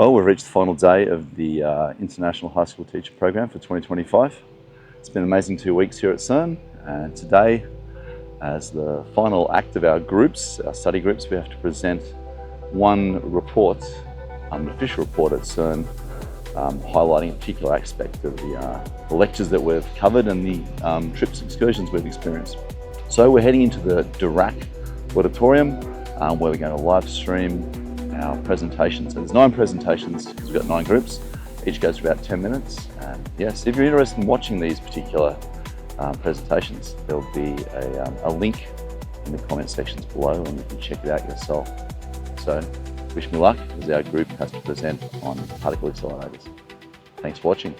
Well, we've reached the final day of the International High School Teacher Program for 2025. It's been an amazing 2 weeks here at CERN, and today, as the final act of our groups, our study groups, we have to present one report, an official report at CERN, highlighting a particular aspect of the lectures that we've covered and the trips and excursions we've experienced. So we're heading into the Dirac auditorium where we're going to live stream our presentations. So there's 9 presentations because we've got 9 groups. Each goes for about 10 minutes. And yes, if you're interested in watching these particular presentations, there'll be a link in the comment sections below and you can check it out yourself. So wish me luck as our group has to present on particle accelerators. Thanks for watching.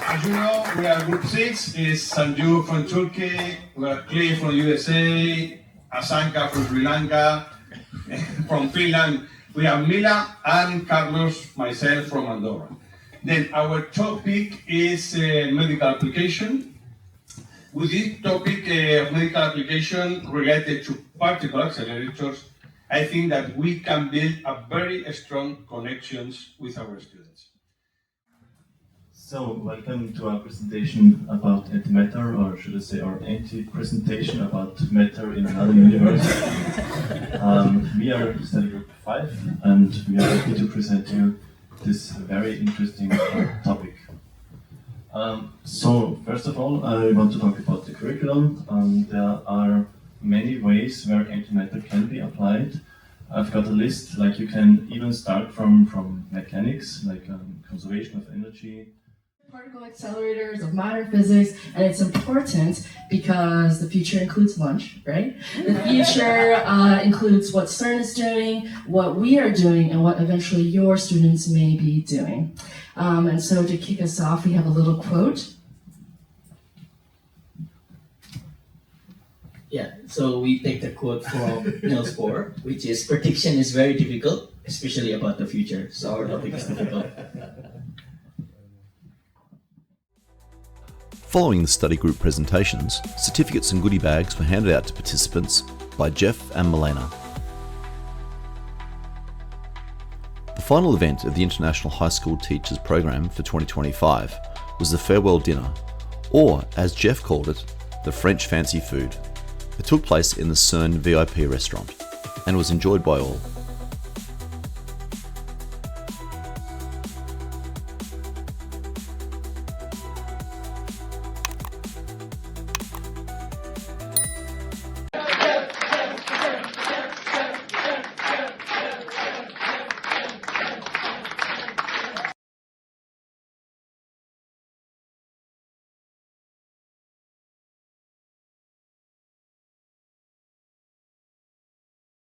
As you know, we are Group 6, is Sanju from Turkey, we are Clay from USA, Asanka from Sri Lanka, from Finland, we have Mila and Carlos, myself from Andorra. Then our topic is medical application. With this topic of medical application related to particle accelerators, I think that we can build a very strong connections with our students. So, welcome to our presentation about antimatter, or should I say our anti-presentation about matter in another universe. We are study group 5 and we are happy to present you this very interesting topic. So, first of all, I want to talk about the curriculum. There are many ways where antimatter can be applied. I've got a list, like you can even start from mechanics, like conservation of energy, particle accelerators, of modern physics, and it's important because the future includes lunch, right? The future includes what CERN is doing, what we are doing, and what eventually your students may be doing. And so to kick us off, we have a little quote. Yeah, so we take the quote from Niels Bohr, which is, prediction is very difficult, especially about the future. So our topic is difficult. Following the study group presentations, certificates and goodie bags were handed out to participants by Jeff and Milena. The final event of the International High School Teachers Program for 2025 was the farewell dinner, or as Jeff called it, the French fancy food. It took place in the CERN VIP Restaurant and was enjoyed by all.